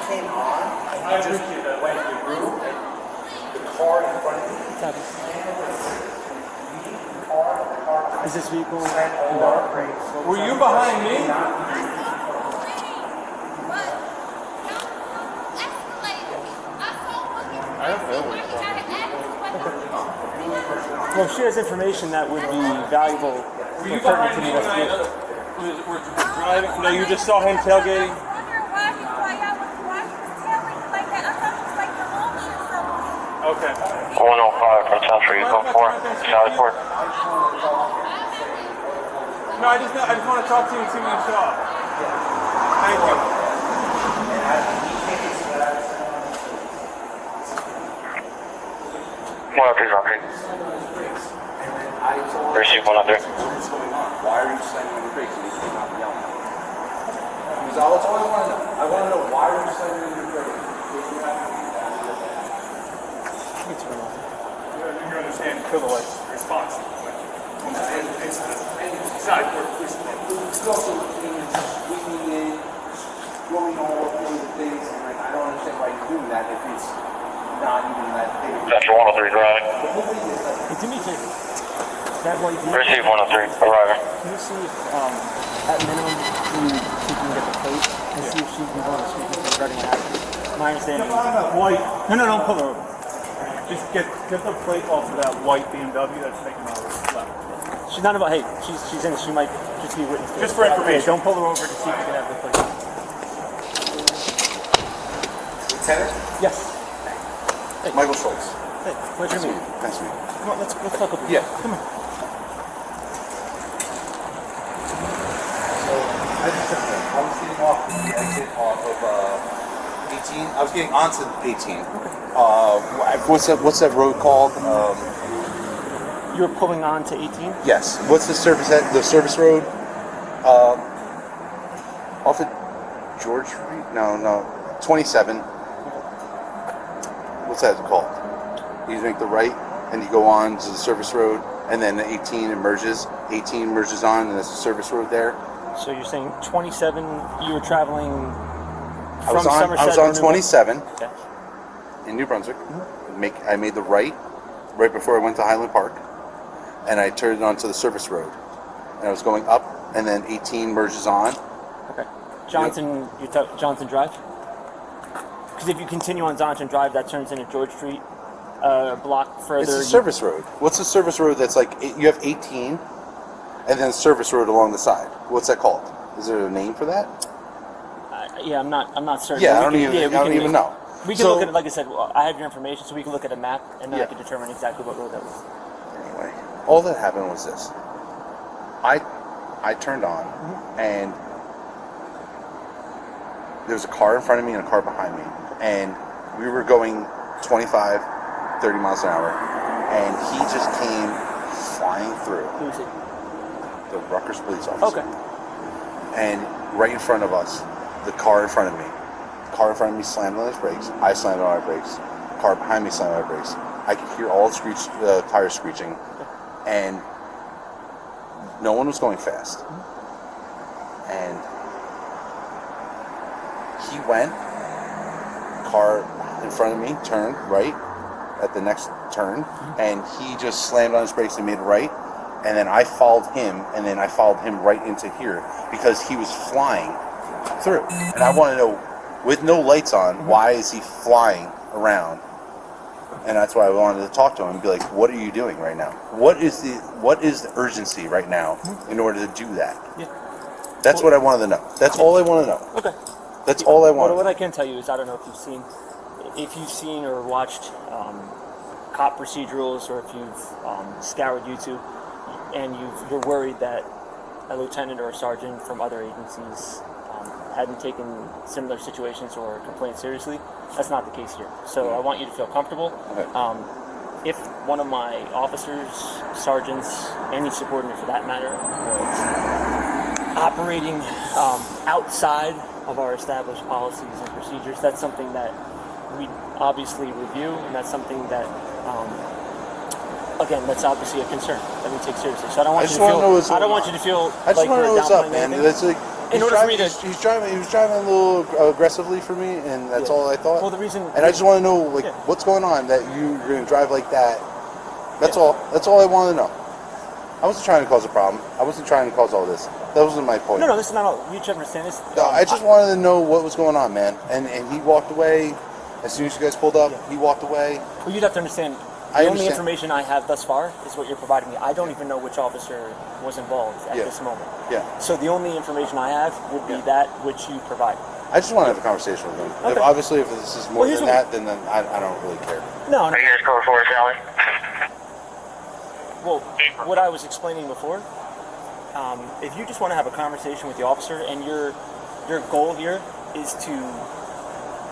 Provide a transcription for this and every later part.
came on, and I just went to the room, and the car in front of me. Is this vehicle? Were you behind me? Well, she has information that would be valuable. Were you behind me when I were driving? No, you just saw him tailgating? Okay. 105 from Century, you go for Sallyport. No, I just want to talk to you and see what you saw. Thank you. 103 Rocket. Receive 103. Why are you slamming on the brakes? And he's not yelling. Because that's all I want to know. I want to know why are you slamming on your brakes? You understand the response. It's also squeezing in, going all over the things, and like, I don't understand why you're doing that if it's not even that big. Central 103 driving. The whole thing is like, It's me too. That white vehicle. Receive 103, arriving. Can you see if, at minimum, she can get the plate and see if she can go on the street regarding what happened? My understanding. White. No, don't pull her over. Just get the plate off of that white BMW that's taking over left. She's not about, hey, she's in, she might just be a witness. Just for information. Don't pull her over to see if you can have the plate. Lieutenant? Yes. Hey. Michael Schultz. Hey, what's your name? Nice to meet you. Come on, let's talk about it. Yeah. Come on. So, I was getting off the exit off of 18. I was getting onto 18. What's that road called? You were pulling on to 18? Yes. What's the service road? Off of George Street? No. 27. What's that called? You make the right and you go on to the service road, and then 18 emerges. 18 merges on, and there's a service road there. So you're saying 27, you were traveling I was from on Somerset to 27 Okay. in New Brunswick. I made the right before I went to Highland Park, and I turned onto the service road. And I was going up, and then 18 merges on. Okay. Johnson Drive? Because if you continue on Johnson Drive, that turns into George Street, a block further. It's a service road. What's the service road that's like, you have 18, and then service road along the side? What's that called? Is there a name for that? Yeah, I'm not certain. Yeah, I don't even know. We can look at it, like I said, I have your information, so we can look at a map, and then I can determine exactly what road that was. Anyway, all that happened was this. I turned on, and there was a car in front of me and a car behind me, and we were going 25, 30 miles an hour, and he just came flying through. Who is it? The Rutgers police officer. Okay. And right in front of us, the car in front of me. The car in front of me slammed on his brakes. I slammed on my brakes. The car behind me slammed on my brakes. I could hear all the tires screeching, and no one was going fast. And he went, car in front of me turned right at the next turn, and he just slammed on his brakes and made a right, and then I followed him, and then I followed him right into here because he was flying through. And I want to know, with no lights on, why is he flying around? And that's why I wanted to talk to him and be like, what are you doing right now? What is the urgency right now in order to do that? Yeah. That's what I wanted to know. That's all I want to know. Okay. That's all I want. What I can tell you is, I don't know if you've seen or watched cop procedurals, or if you've scoured YouTube, and you're worried that a lieutenant or a sergeant from other agencies hadn't taken similar situations or complaints seriously. That's not the case here. So I want you to feel comfortable. Okay. If one of my officers, sergeants, any subordinate for that matter, was operating outside of our established policies and procedures, that's something that we obviously review, and that's something that, again, that's obviously a concern that we take seriously. So I don't want you to feel. I don't want you to feel. I just want to know what's up, man. That's like, in order for me to... He was driving a little aggressively for me, and that's all I thought. Well, the reason... And I just want to know, like, what's going on that you're going to drive like that. That's all. That's all I want to know. I wasn't trying to cause a problem. I wasn't trying to cause all this. That wasn't my point. No, this is not all. You should understand this. I just wanted to know what was going on, man. And he walked away. As soon as you guys pulled up, he walked away. Well, you'd have to understand... The only information I have thus far is what you're providing me. I don't even know which officer was involved at this moment. Yeah. So the only information I have would be that which you provide. I just want to have a conversation with him. Okay. Obviously, if this is more than that, then I don't really care. No. Here's code 4, Sally. Well, what I was explaining before, if you just want to have a conversation with the officer and your goal here is to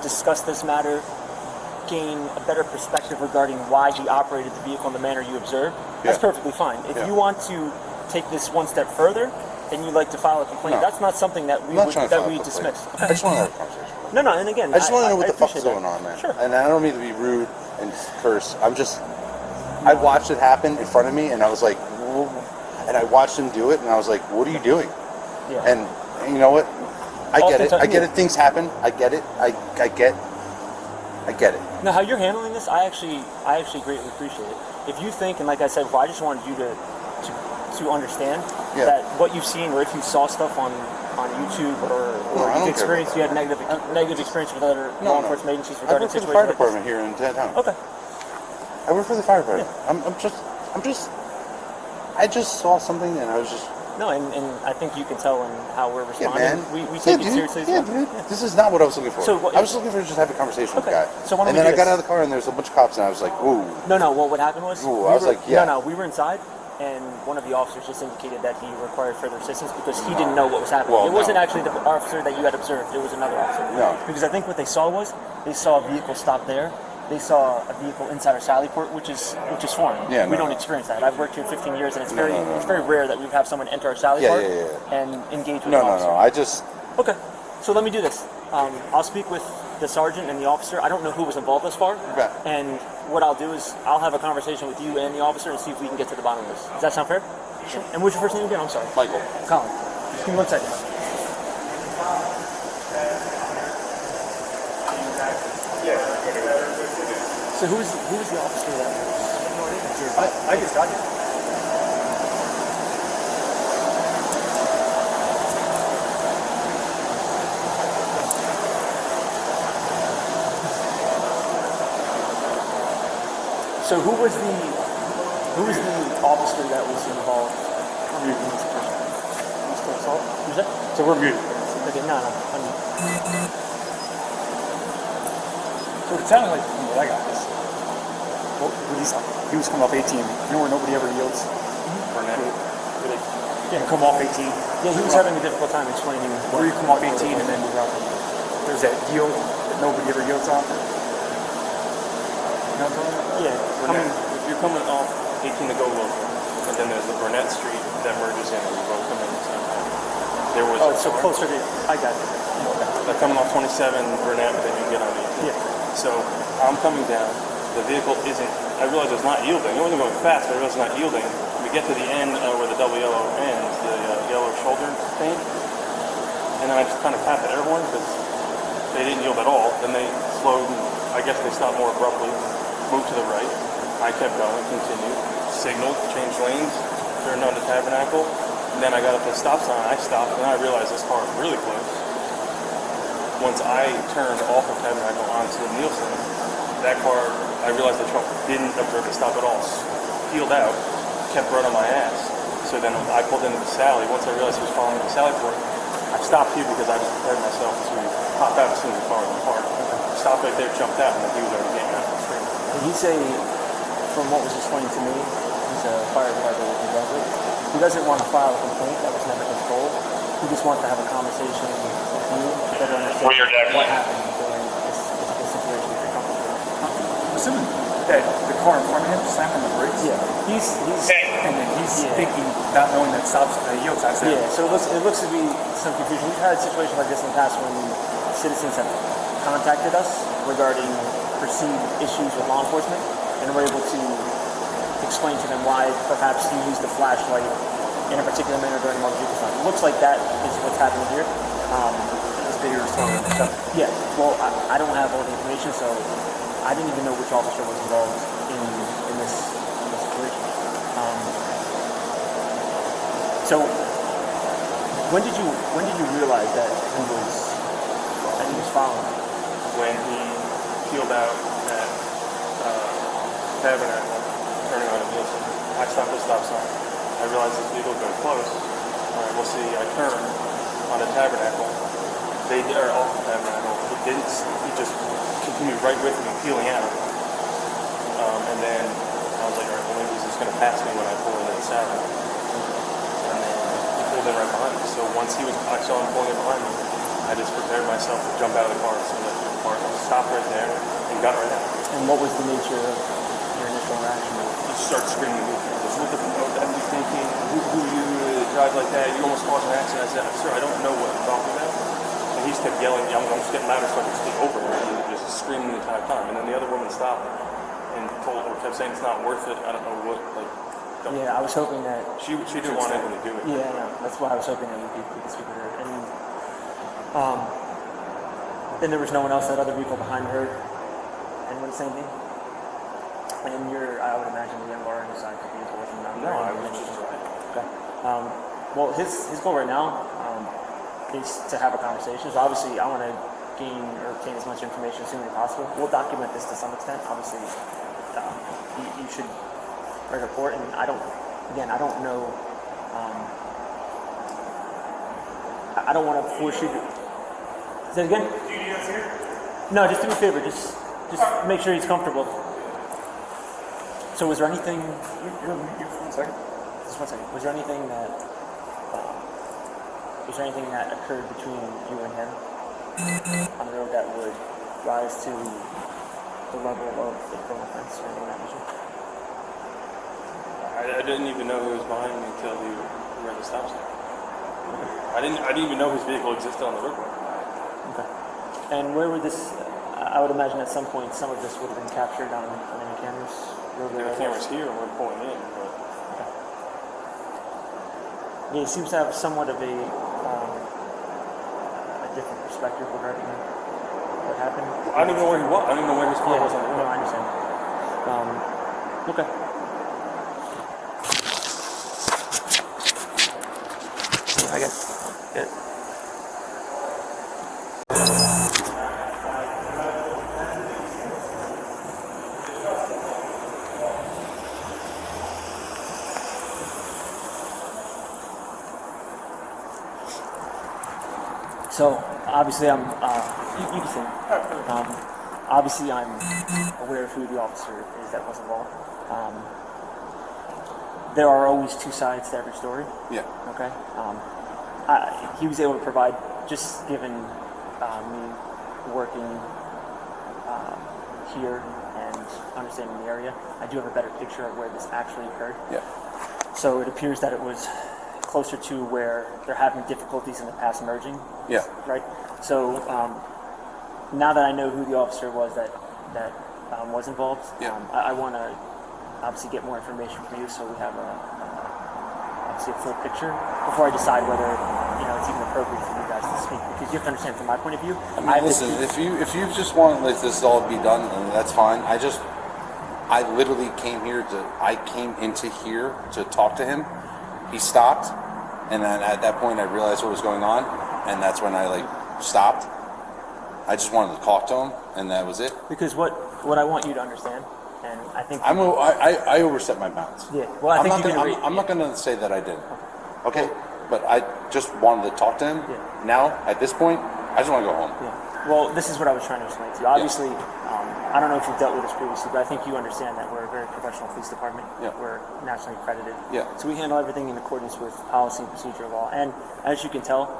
discuss this matter, gain a better perspective regarding why he operated the vehicle in the manner you observed, that's perfectly fine. If you want to take this one step further and you'd like to file a complaint, that's not something that we dismiss. I just want to have a conversation. No, and again, I just want to know what the fuck's going on, man. Sure. And I don't mean to be rude and curse. I watched it happen in front of me, and I was like, whoa. And I watched him do it, and I was like, what are you doing? Yeah. And you know what? I get it. Things happen. I get it. I get it. Now, how you're handling this, I actually greatly appreciate it. If you think, and like I said, I just wanted you to understand that what you've seen, or if you saw stuff on YouTube, or you've experienced, you had negative experience with other law enforcement agencies regarding situations. I work for the fire department here in town. Okay. I work for the fire department. I just saw something, and I was just. No, and I think you can tell in how we're responding. Yeah, man. We take it seriously. Dude. This is not what I was looking for. I was looking for just have a conversation with the guy. So and then I got out of the car, and there was a bunch of cops, and I was like, ooh. No. Well, what happened was... we were inside, and one of the officers just indicated that he required further assistance because he didn't know what was happening. It wasn't actually the officer that you had observed. It was another officer. No. Because I think what they saw was, they saw a vehicle stop there. They saw a vehicle inside our sally port, which is foreign. We don't experience that. I've worked here 15 years, and it's very rare that we would have someone enter our sally port and engage with an officer. Okay. So let me do this. I'll speak with the sergeant and the officer. I don't know who was involved thus far. Okay. And what I'll do is I'll have a conversation with you and the officer and see if we can get to the bottom of this. Does that sound fair? Sure. And what's your first name again? I'm sorry. Michael. Colin. Just give me 1 second. So who was the officer that was? I just got here. So who was the officer that was involved in this person? Assault? Who's that? So we're muted. Okay, no. So it sounded like, from what I got, he was coming off 18. You know where nobody ever yields? Burnett. Yeah, come off 18. Yeah, he was having a difficult time explaining where you come off 18 and then there's that yield that nobody ever yields on. You know what I'm talking about? Yeah. If you're coming off 18 to go local, and then there's the Burnett Street that merges in, we both come in the same time. There was so closer to, I got it. They're coming off 27 Burnett, but then you get on 18. Yeah. So I'm coming down. The vehicle isn't. I realize it's not yielding. It wasn't going fast, but I realize it's not yielding. We get to the end where the double yellow ends, the yellow shoulder thing, and then I just kind of tap the air horn because they didn't yield at all. Then they slowed. I guess they stopped more abruptly. Moved to the right. I kept going, continued, signaled, changed lanes, turned onto Tabernacle, and then I got up to the stop sign. I stopped, and I realized this car was really close. Once I turned off of Tabernacle onto Nielsen, that car, I realized the truck didn't observe the stop at all. Peeled out, kept right on my ass. So then I pulled into the Sally. Once I realized he was following the Sally port, I stopped here because I just prepared myself to pop out as soon as the car was in the park. Stopped right there, jumped out, and then he was already getting out of the street. Did he say, from what was explained to me, he's a firefighter in Brunswick, he doesn't want to file a complaint, that was never his goal. He just wants to have a conversation with you to better understand what happened during this situation that you're coming through. I'm assuming that the car in front of him slapping the brakes. Yeah, he's and then he's thinking, not knowing that stops yield signs. Yeah, so it looks to be some confusion. We've had situations like this in the past when citizens have contacted us regarding perceived issues with law enforcement, and we're able to explain to them why perhaps he used the flashlight in a particular manner during motor vehicle stop. It looks like that is what's happening here. This video is talking about stuff. Yeah, well, I don't have all the information, so I didn't even know which officer was involved in this situation. So when did you realize that he was following? When he peeled out at Tabernacle, turning on a Nielsen, I stopped at the stop sign. I realized this vehicle was very close. All right, we'll see. I turned on the Tabernacle. They are off the Tabernacle. He just continued right with me, peeling out. And then I was like, all right, well, maybe he's just going to pass me when I pull into the saddle. And then he pulled in right behind me. So once I saw him pulling in behind me, I just prepared myself to jump out of the car. So that the car stopped right there and got right out. And what was the nature of your initial reaction? He started screaming at me. What the f*** are you thinking? Who are you to drive like that? You almost caused an accident. I said, sir, I don't know what you're talking about. And he just kept yelling. I'm just getting louder so I could speak over him. He was just screaming the entire time. And then the other woman stopped and kept saying it's not worth it. I don't know what, like. Yeah, I was hoping that She didn't want anything to do with it. Yeah, no, that's why I was hoping that we could speak with her. And then there was no one else, that other vehicle behind her. Anyone say anything? And I would imagine the MR on the side could be involved in that. No, I was just driving. Okay. Well, his goal right now is to have a conversation. So obviously, I want to obtain as much information as soon as possible. We'll document this to some extent. Obviously, you should write a report. And I don't know. I don't want to force you to. Say it again? Do you need us here? No, just do me a favor. Just make sure he's comfortable. So was there anything? Sorry? Just one second. Was there anything that occurred between you and him on the road that would rise to the level of a criminal offense or anything like that? I didn't even know who was behind me until we were at the stop sign. I didn't even know his vehicle existed on the roadway. Okay. And where would this? I would imagine at some point some of this would have been captured on any cameras. There were cameras here and we're pulling in, but yeah, he seems to have somewhat of a different perspective regarding what happened. I don't even know where he was. I don't even know where his car was on the No, road. I understand. Okay. I guess. Good. So obviously, you can say. Obviously, I'm aware of who the officer is that was involved. There are always two sides to every story. Yeah. Okay. He was able to provide, just given me working here and understanding the area, I do have a better picture of where this actually occurred. Yeah. So it appears that it was closer to where they're having difficulties in the past merging. Yeah. Right. So now that I know who the officer was that was involved, Yeah. I want to obviously get more information from you, so we have obviously a full picture before I decide whether it's even appropriate for you guys to speak. Because you have to understand, from my point of view, I mean, listen, if you just want like this all to be done, then that's fine. I literally came into here to talk to him. He stopped, and then at that point I realized what was going on, and that's when I stopped. I just wanted to talk to him, and that was it. Because what I want you to understand, and I think I overstepped my bounds. Yeah. Well, I think I'm not going to say that I didn't. Okay, but I just wanted to talk to him. Yeah. Now at this point, I just want to go home. Yeah. Well, this is what I was trying to explain to you. Obviously, I don't know if you've dealt with this previously, but I think you understand that we're a very professional police department. Yeah. We're nationally accredited. Yeah. So we handle everything in accordance with policy and procedure law. And as you can tell,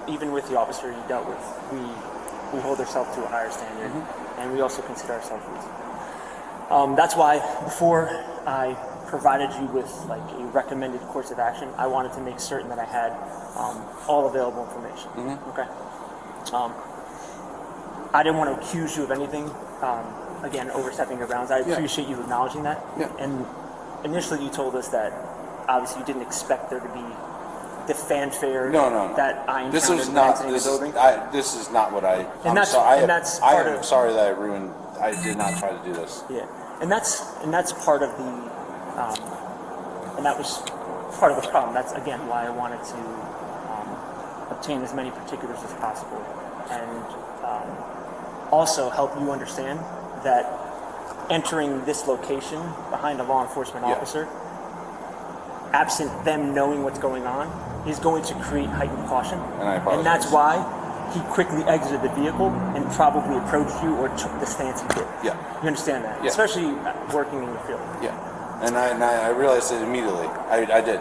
even with the officer you dealt with, we hold ourselves to a higher standard, and we also consider ourselves reasonable. That's why before I provided you with a recommended course of action, I wanted to make certain that I had all available information. Okay. I didn't want to accuse you of anything. Again, overstepping your bounds. I appreciate you acknowledging that. Yeah. And initially, you told us that obviously you didn't expect there to be the fanfare No. that I encountered This was when not. exiting this the is. building. This is not what I. And I'm that's- so, I and am, that's I part am of- sorry that I ruined. I did not try to do this. Yeah, and that's part of the, and that was part of the problem. That's again why I wanted to obtain as many particulars as possible, and also help you understand that entering this location behind a law enforcement Yeah. officer, absent them knowing what's going on, is going to create heightened caution. And I apologize. And that's why he quickly exited the vehicle and probably approached you or took the stance he did. Yeah. You understand that? Yeah. Especially working in the field. Yeah. And I realized it immediately. I did,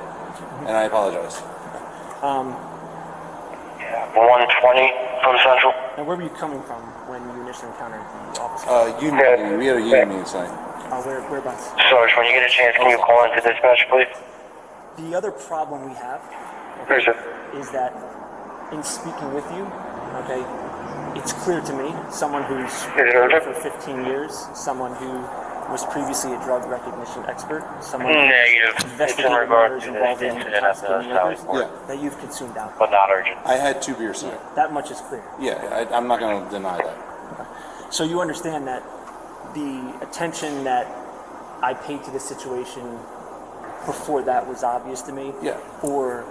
and I apologize. 120 from Central. Now, where were you coming from when you initially encountered the officer? Union. We had a union meeting tonight. Whereabouts? Sarge, when you get a chance, can you call into dispatch, please? The other problem we have Where's it? is that in speaking with you, okay, it's clear to me, someone who's it urgent? for 15 years, someone who was previously a drug recognition expert, someone Negative. It's in investigated regard murders to involved the in incident at the intoxicating Sally liquors Port, Yeah. that you've consumed alcohol. but not urgent. I had 2 beers tonight. That much is clear. Yeah, I'm not going to deny that. So you understand that the attention that I paid to the situation before that was obvious to me, Yeah. or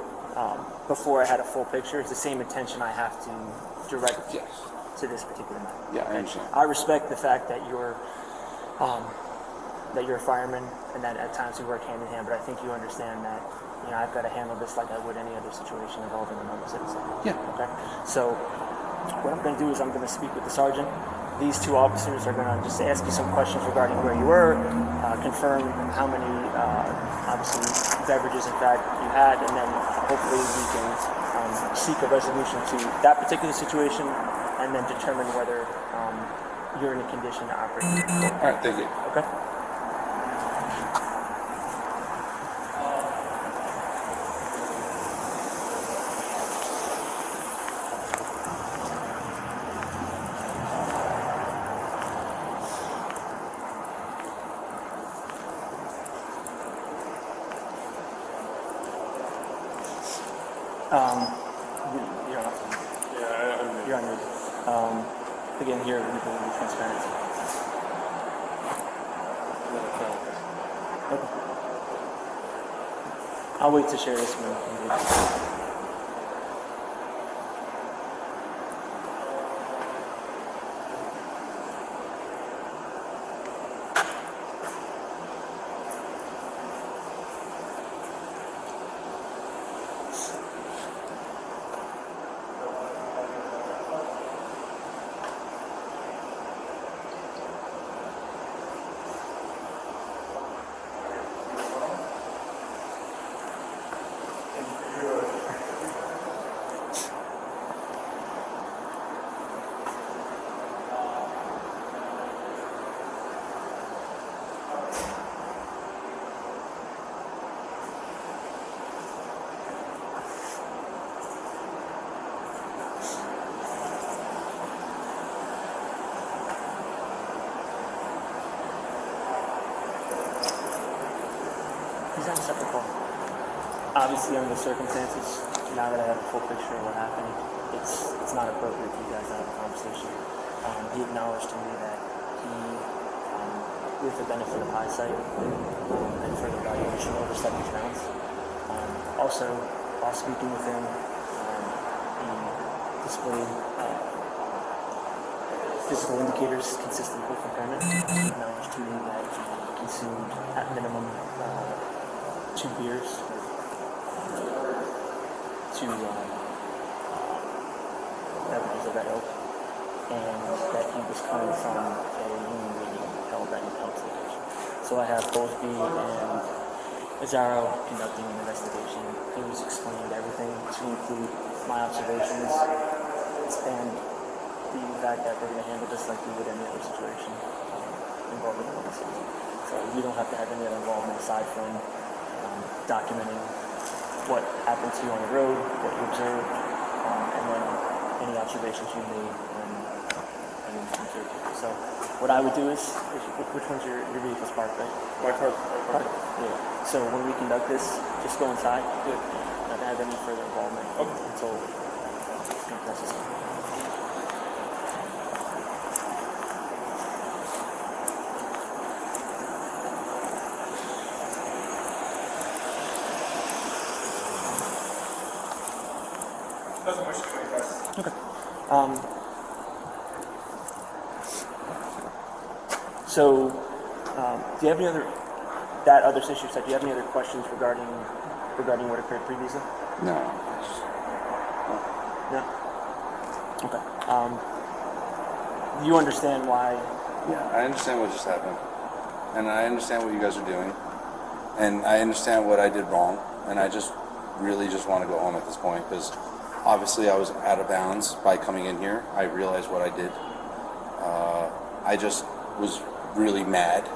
before I had a full picture, is the same attention I have to direct Yes. to this particular matter. Yeah, I understand. I respect the fact that you're a fireman and that at times we work hand in hand, but I think you understand that I've got to handle this like I would any other situation involving another citizen. Yeah. Okay. So what I'm going to do is I'm going to speak with the sergeant. These 2 officers are going to just ask you some questions regarding where you were, confirm how many obviously beverages in fact you had, and then hopefully we can seek a resolution to that particular situation, and then determine whether you're in a condition to operate. All right, thank you. Okay. You're on. Yeah, You're on mute. Again, here we can be transparent. Okay. I'll wait to share this one. He's on a separate call. Obviously, under the circumstances, now that I have a full picture of what happened, it's not appropriate for you guys to have a conversation. He acknowledged to me that he, with the benefit of hindsight and further evaluation, overstepped his bounds. Also, while speaking with him, he displayed physical indicators consistent with impairment. He acknowledged to me that he consumed, at minimum, 2 beers, 2 beverages of that ilk, and that he was coming from a union meeting held at Health location. So I have Bowlesby and Azzaro conducting an investigation. He was explaining everything to include my observations and the fact that they're going to handle this like we would any other situation involving the citizen. So you don't have to have any other involvement aside from documenting what happened to you on the road, what you observed, and then any observations you made when moving from two. So what I would do is which one's your vehicle's parked, right? My car's Parked. Yeah. So when we conduct this, just go inside. Not have any further involvement until necessary. Doesn't wish to address. Okay. So, do you have any other issue set? Do you have any other questions regarding what occurred previously? No. No. Okay. You understand why? Yeah, I understand what just happened, and I understand what you guys are doing, and I understand what I did wrong, and I just really just want to go home at this point because obviously I was out of bounds by coming in here. I realized what I did. I just was really mad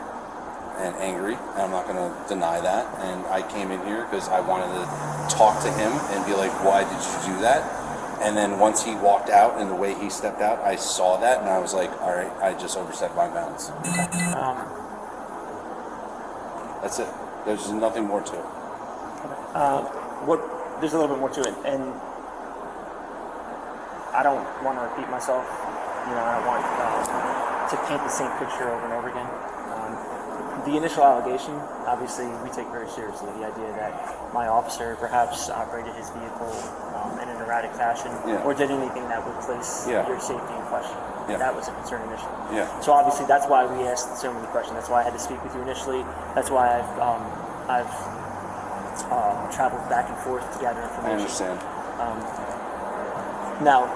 and angry, and I'm not going to deny that. And I came in here because I wanted to talk to him and be like, why did you do that? And then once he walked out and the way he stepped out, I saw that and I was like, all right, I just overstepped my bounds. That's it. There's nothing more to it. There's a little bit more to it, and I don't want to repeat myself. I don't want to paint the same picture over and over again. The initial allegation, obviously, we take very seriously. The idea that my officer perhaps operated his vehicle in an erratic fashion or did anything that would place your safety in question. That was a concern initially. So obviously, that's why we asked so many questions. That's why I had to speak with you initially. That's why I've traveled back and forth to gather information. I understand. Now,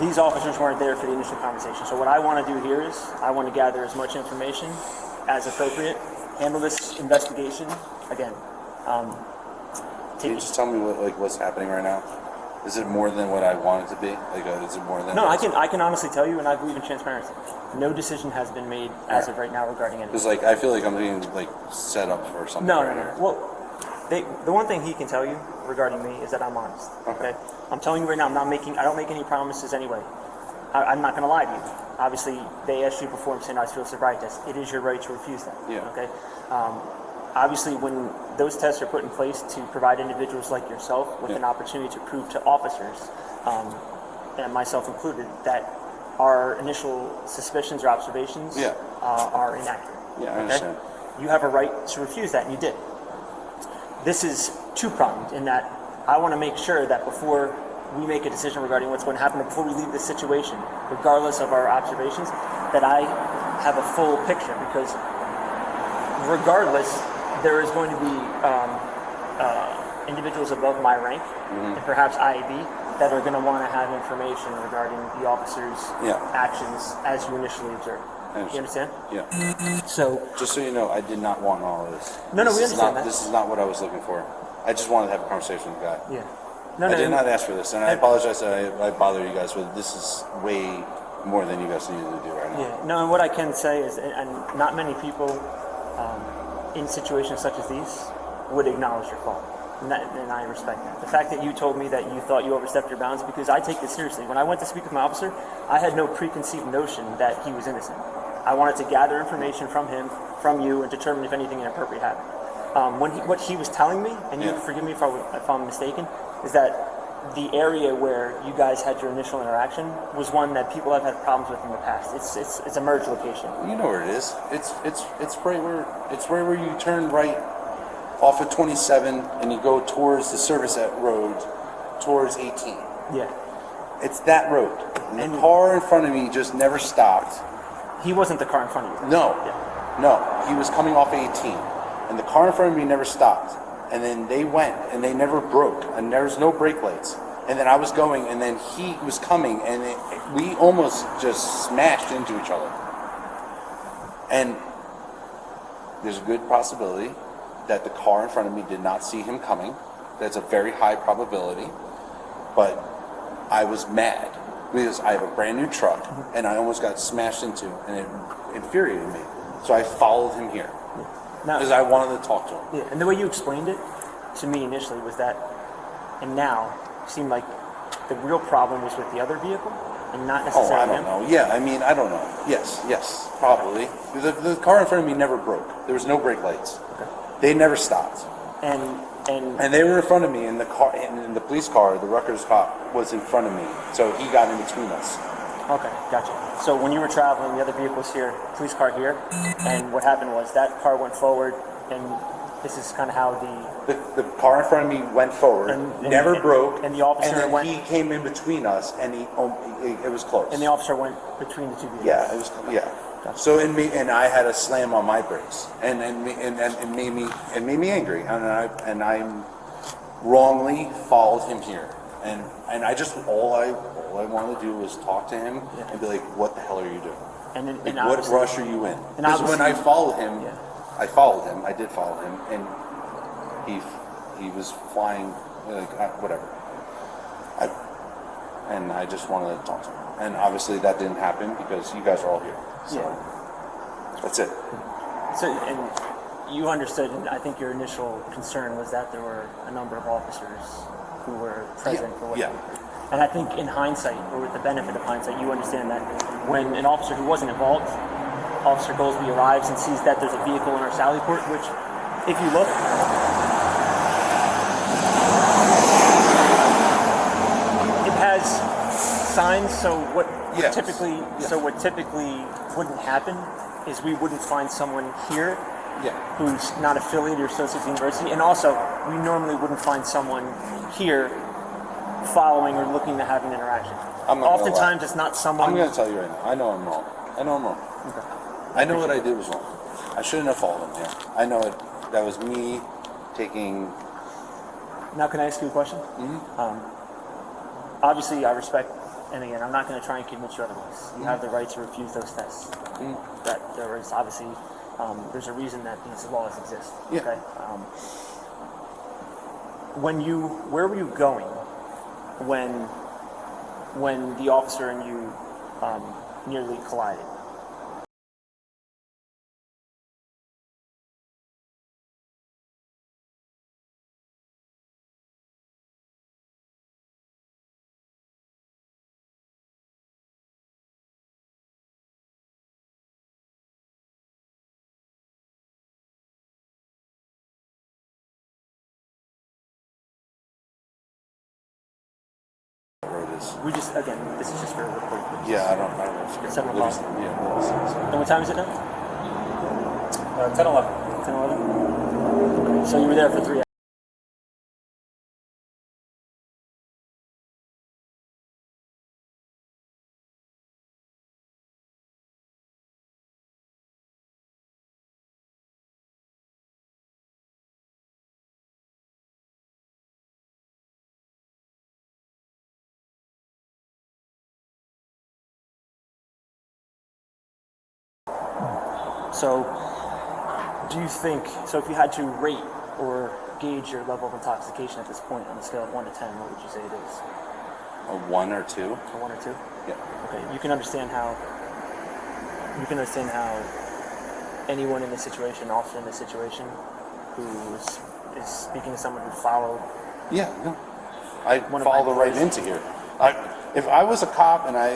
these officers weren't there for the initial conversation. So what I want to do here is I want to gather as much information as appropriate, handle this investigation again. Can you just tell me what's happening right now? Is it more than what I want it to be? Is it more than? No, I can honestly tell you, and I believe in transparency. No decision has been made as of right now regarding anything. Because I feel like I'm being set up for something. No. Well, the one thing he can tell you regarding me is that I'm honest. Okay. I'm telling you right now, I don't make any promises anyway. I'm not going to lie to you. Obviously, they asked you to perform standardized field sobriety tests. It is your right to refuse that. Okay. Obviously, when those tests are put in place to provide individuals like yourself with an opportunity to prove to officers, and myself included, that our initial suspicions or observations are inaccurate. Yeah, I understand. You have a right to refuse that, and you did. This is two-pronged in that I want to make sure that before we make a decision regarding what's going to happen, before we leave this situation, regardless of our observations, that I have a full picture, because regardless, there is going to be individuals above my rank, and perhaps IAB, that are going to want to have information regarding the officer's actions as you initially observed. You understand? Yeah. So, just so you know, I did not want all of this. No, we understand that. This is not what I was looking for. I just wanted to have a conversation with the guy. Yeah. I did not ask for this, and I apologize that I bother you guys, but this is way more than you guys need to do right now. Yeah. No, and what I can say is, and not many people in situations such as these would acknowledge your fault. And I respect that. The fact that you told me that you thought you overstepped your bounds, because I take this seriously. When I went to speak with my officer, I had no preconceived notion that he was innocent. I wanted to gather information from him, from you, and determine if anything inappropriate happened. What he was telling me, and you forgive me if I'm mistaken, is that the area where you guys had your initial interaction was one that people have had problems with in the past. It's a merge location. You know where it is. It's right where you turn right off of 27 and you go towards the service road towards 18. Yeah. It's that road. And the car in front of me just never stopped. He wasn't the car in front of you. No. Yeah. No. He was coming off 18. And the car in front of me never stopped. And then they went and they never broke. And there was no brake lights. And then I was going and then he was coming and we almost just smashed into each other. And there's a good possibility that the car in front of me did not see him coming. That's a very high probability. But I was mad because I have a brand new truck and I almost got smashed into, and it infuriated me. So I followed him here because I wanted to talk to him. Yeah, and the way you explained it to me initially was that, and now, it seemed like the real problem was with the other vehicle, and not Oh, necessarily I don't him? know. Yeah, I mean, I don't know. Yes, probably. The car in front of me never broke. There was no brake lights. Okay. They never stopped. And they were in front of me in the car, in the police car. The Rutgers cop was in front of me, so he got in between us. okay, gotcha. So when you were traveling, the other vehicle was here, police car here, and what happened was that car went forward, and this is kind of how The car in front of me went forward, never broke, and the officer then went. he came in between us, and it was close. And the officer went between the two vehicles. Yeah, it was. Yeah. Gotcha. So and I had a slam on my brakes, and it made me angry, and I wrongly followed him here, and I just all I wanted to do was talk to him and be like, what the hell are you doing? And Like, what rush are you in? And Because when I followed him, Yeah. I did follow him, and he was flying like whatever. And I just wanted to talk to him, and obviously that didn't happen because you guys are all here. So that's it. So, and you understood, and I think your initial concern was that there were a number of officers who were present for what. Yeah. And I think in hindsight, or with the benefit of hindsight, you understand that when an officer who wasn't involved, Officer Goldsby arrives and sees that there's a vehicle in our Sally Port, which, if you look, it has signs. So what Yes. what typically wouldn't happen is we wouldn't find someone here Yeah. who's not affiliated or associated with the university, and also we normally wouldn't find someone here following or looking to have an interaction. I'm not gonna Oftentimes, lie. it's not someone. I'm going to tell you right now. I know I'm wrong. Okay. I know what I did was wrong. I shouldn't have followed him here. I know it. That was me taking. Now, can I ask you a question? Obviously, I respect, and again, I'm not going to try and convince you otherwise. You have the right to refuse those tests. That there is obviously, there's a reason that these laws exist. Yeah. Okay. Where were you going when the officer and you nearly collided? We just, again, this is just for a report. Yeah, I don't know. 7 o'clock. Yeah. And what time is it now? 10-11. 10, 11? So you were there for 3 hours. So, do you think, so if you had to rate or gauge your level of intoxication at this point on a scale of 1 to 10, what would you say it is? A 1 or 2. A 1 or 2? Yeah. Okay, you can understand how anyone in this situation, officer in this situation, who is speaking to someone who followed. Yeah. No. I One of my followed right employees. into here. If I was a cop and I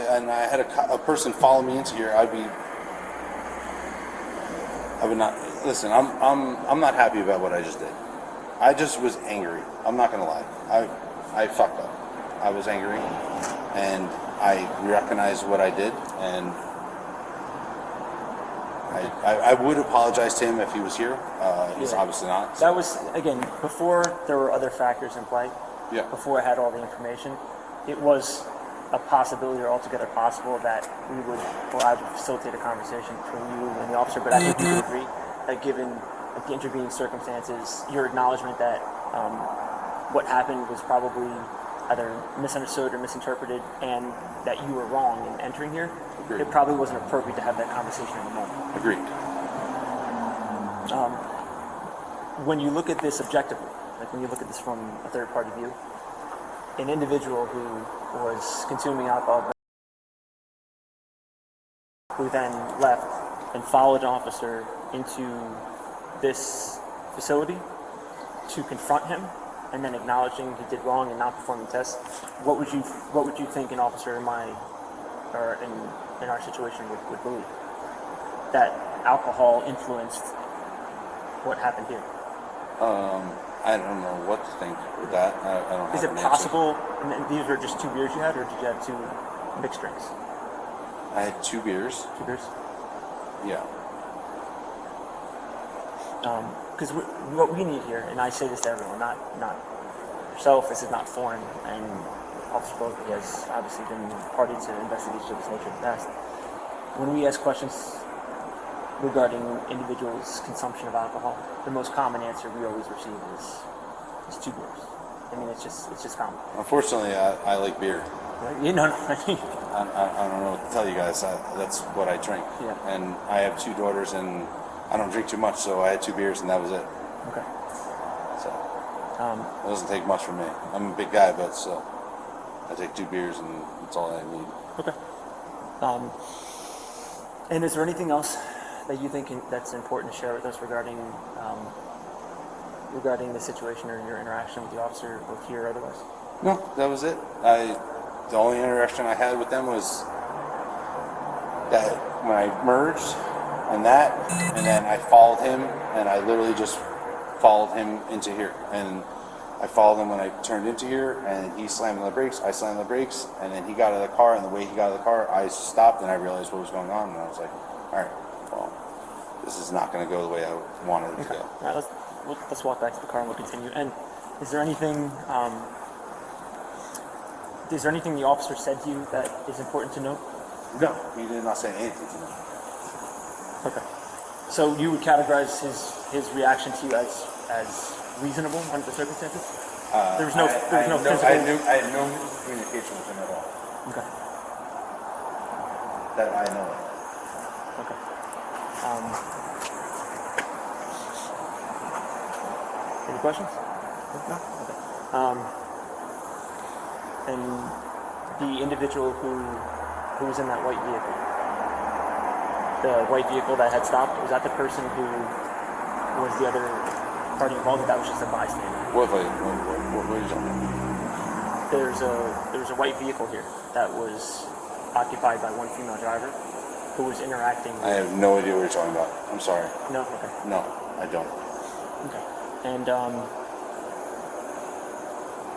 had a person follow me into here, I would not listen. I'm not happy about what I just did. I just was angry. I'm not gonna lie. I fucked up. I was angry, and I recognized what I did, and I would apologize to him if he was here. He's Yeah. obviously not. That was, again, before there were other factors in play. Yeah. Before I had all the information, it was a possibility or altogether possible that we would, or I would facilitate a conversation between you and the officer, but I think you would agree that given the intervening circumstances, your acknowledgement that what happened was probably either misunderstood or misinterpreted and that you were wrong in entering here, Agreed. it probably wasn't appropriate to have that conversation in the moment. Agreed. When you look at this objectively, like when you look at this from a third-party view, an individual who was consuming alcohol, who then left and followed an officer into this facility to confront him, and then acknowledging he did wrong and not performing tests, what would you think an officer in my or in our situation with Louis, that alcohol influenced what happened here? I don't know what to think with that. I don't have Is it an answer. possible, and then these were just 2 beers you had, or did you have 2 mixed drinks? I had 2 beers. 2 beers? Yeah. Because what we need here, and I say this to everyone, not yourself, this is not foreign, and Officer Bosby has obviously been party to investigations of this nature in the past. When we ask questions regarding individuals' consumption of alcohol, the most common answer we always receive is 2 beers. I mean, it's just common. Unfortunately, I like beer. Right? You know, I mean, I don't know what to tell you guys. That's what I drink. Yeah. And I have 2 daughters, and I don't drink too much, so I had 2 beers, and that was it. okay. So it doesn't take much from me. I'm a big guy, but still, I take 2 beers, and that's all I need. Okay. And is there anything else that you think that's important to share with us regarding the situation or your interaction with the officer, both here or otherwise? No, that was it. The only interaction I had with them was that when I merged and then I followed him, and I literally just followed him into here. And I followed him when I turned into here, and he slammed on the brakes, I slammed on the brakes, and then he got out of the car, and the way he got out of the car, I stopped and I realized what was going on, and I was like, all right, well, this is not going to go the way I wanted it to go. All right, let's walk back to the car and we'll continue. And is there anything the officer said to you that is important to note? No, he did not say anything to me. Okay. So you would categorize his reaction to you as reasonable under the circumstances? There was no physical. I had no communication with him at all. Okay. That I know of. Okay. Any questions? No. Okay. And the individual who was in that white vehicle, the white vehicle that had stopped, was that the person who was the other party involved? That was just a bystander. What are you talking about? There's a white vehicle here that was occupied by one female driver who was interacting with... I have no idea what you're talking about. I'm sorry. No? Okay. No, I don't. Okay. And,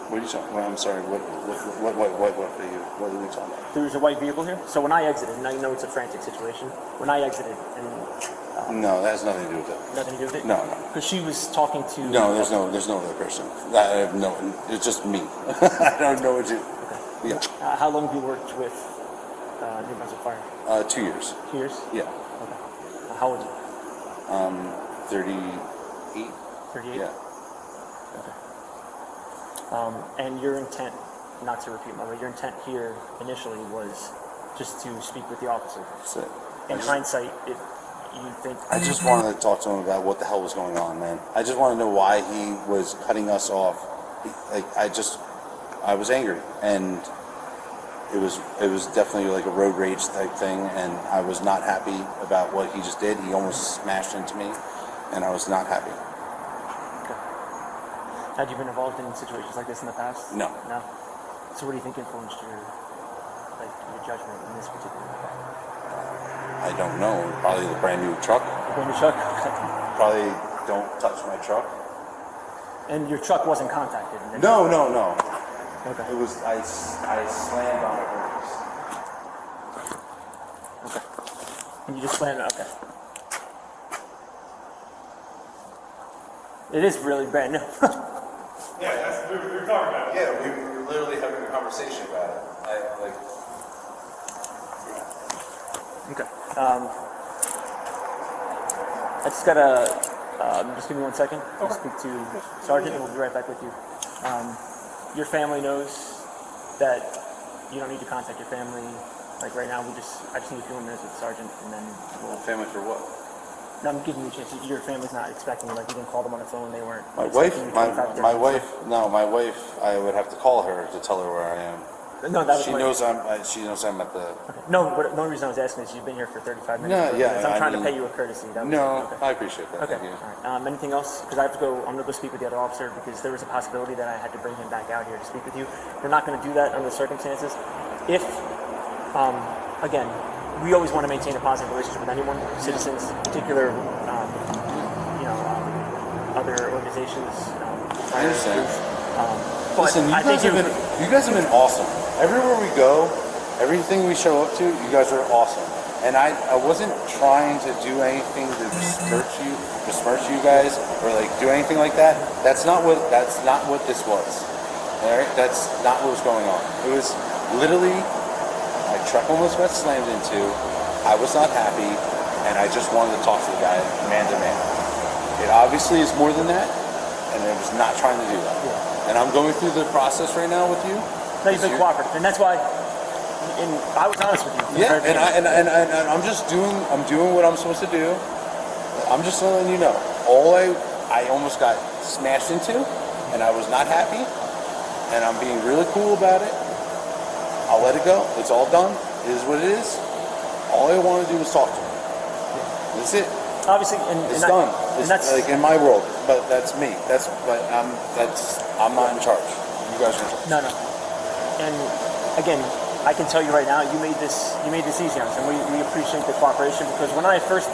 What are you talking about? I'm sorry. What are we talking about? there was a white vehicle here. So when I exited, and I know it's a frantic situation, when I exited, and No, that has nothing to do with it. nothing to do with it? No. Because she was talking to... No, there's no other person. I have no. It's just me. I don't know what you. Okay. Yeah. How long have you worked with New Brunswick Fire? 2 years. 2 years? Yeah. Okay. How old are you? 38. 38? Yeah. Okay. And your intent, not to repeat my way, your intent here initially was just to speak with the officer. That's it. In hindsight, if you think... I just wanted to talk to him about what the hell was going on, man. I just want to know why he was cutting us off. I was angry, and it was definitely like a road rage type thing, and I was not happy about what he just did. He almost smashed into me, and I was not happy. Okay. Had you been involved in situations like this in the past? No. No? So what do you think influenced your judgment in this particular case? I don't know. Probably the brand new truck. Brand new truck? Probably don't touch my truck. And your truck wasn't contacted? No. Okay. It was I slammed on the brakes. Okay. And you just slammed it? Okay. It is really brand new. Yeah, we were talking about it. Yeah, we were literally having a conversation about it. Okay. I just gotta, just give me 1 second. I'll speak to Sergeant and we'll be right back with you. Your family knows that you don't need to contact your family. Like right now, I just need a few minutes with the Sergeant and then we'll... Family for what? No, I'm giving you a chance. Your family's not expecting you. Like you didn't call them on the phone. They weren't... My wife, expecting you my 25 different wife, no, my wife, I would have to call her to tell her where I am. No, that was She knows I'm at the... Okay. No, but the only reason I was asking is you've been here for 35 minutes. No, yeah, I'm I trying to mean- pay you a courtesy. That was No, okay. I appreciate that. Okay. Thank you. All right. Anything else? Because I have to go. I'm going to go speak with the other officer because there was a possibility that I had to bring him back out here to speak with you. We're not going to do that under the circumstances. If again, we always want to maintain a positive relationship with anyone, citizens, particular, other organizations. I understand. But Listen, I think you guys have been awesome. Everywhere we go, everything we show up to, you guys are awesome. And I wasn't trying to do anything to besmirch you guys, or like do anything like that. That's not what this was. All right, that's not what was going on. It was literally my truck almost got slammed into. I was not happy, and I just wanted to talk to the guy man to man. It obviously is more than that, and I was not trying to do that. Yeah. And I'm going through the process right now with you. No, you've been cooperative, and that's why. And I was honest with you. Yeah, and I'm just doing what I'm supposed to do. I'm just letting you know. I almost got smashed into, and I was not happy, and I'm being really cool about it. I'll let it go. It's all done. It is what it is. All I want to do is talk to him. That's it. Obviously, It's done. And It's that's like in my world, but that's me. I'm not in charge. You guys are in charge. no. And again, I can tell you right now, you made this easy on us, and we appreciate the cooperation, because when I first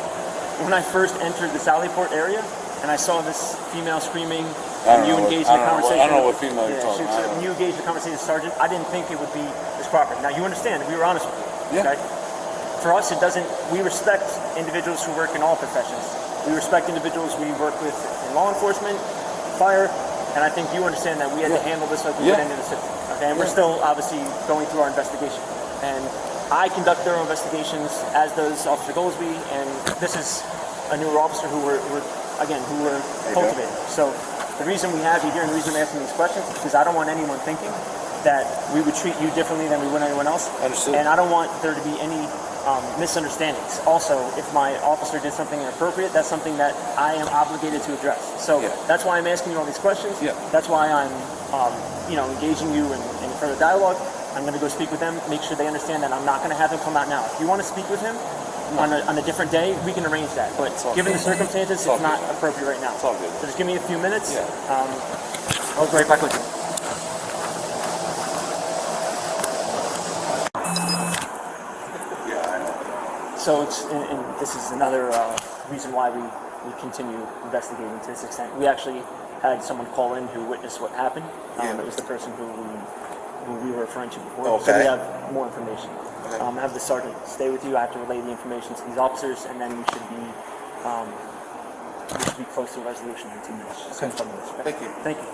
entered the Sallyport area and I saw this female screaming and you engaged in a conversation. I don't know what female you're talking about. When you engaged in a conversation with Sergeant, I didn't think it would be this cooperative. Now you understand, we were honest with you. Yeah. Okay? For us, we respect individuals who work in all professions. We respect individuals we work with in law enforcement, fire, and I think you understand that we had to handle this like we would any other citizen. Okay, and we're still obviously going through our investigation. And I conduct thorough investigations, as does Officer Goldsby, and this is a newer officer who we're cultivating. So the reason we have you here and the reason I'm asking these questions is because I don't want anyone thinking that we would treat you differently than we would anyone else. Understood. And I don't want there to be any misunderstandings. Also, if my officer did something inappropriate, that's something that I am obligated to address. So that's why I'm asking you all these questions. Yeah. That's why I'm engaging you in further dialogue. I'm going to go speak with them, make sure they understand that I'm not going to have him come out now. If you want to speak with him on a different day, we can arrange that. But given the circumstances, it's not appropriate right now. It's all good. So just give me a few minutes. Yeah. I'll be right back with you. So and this is another reason why we continue investigating to this extent. We actually had someone call in who witnessed what happened. It was the person who we were referring to before. Okay. So we have more information. Okay. Have the sergeant stay with you. I have to relay the information to these officers, and then we should be close to a resolution in 2 minutes. Okay. Okay? Thank you.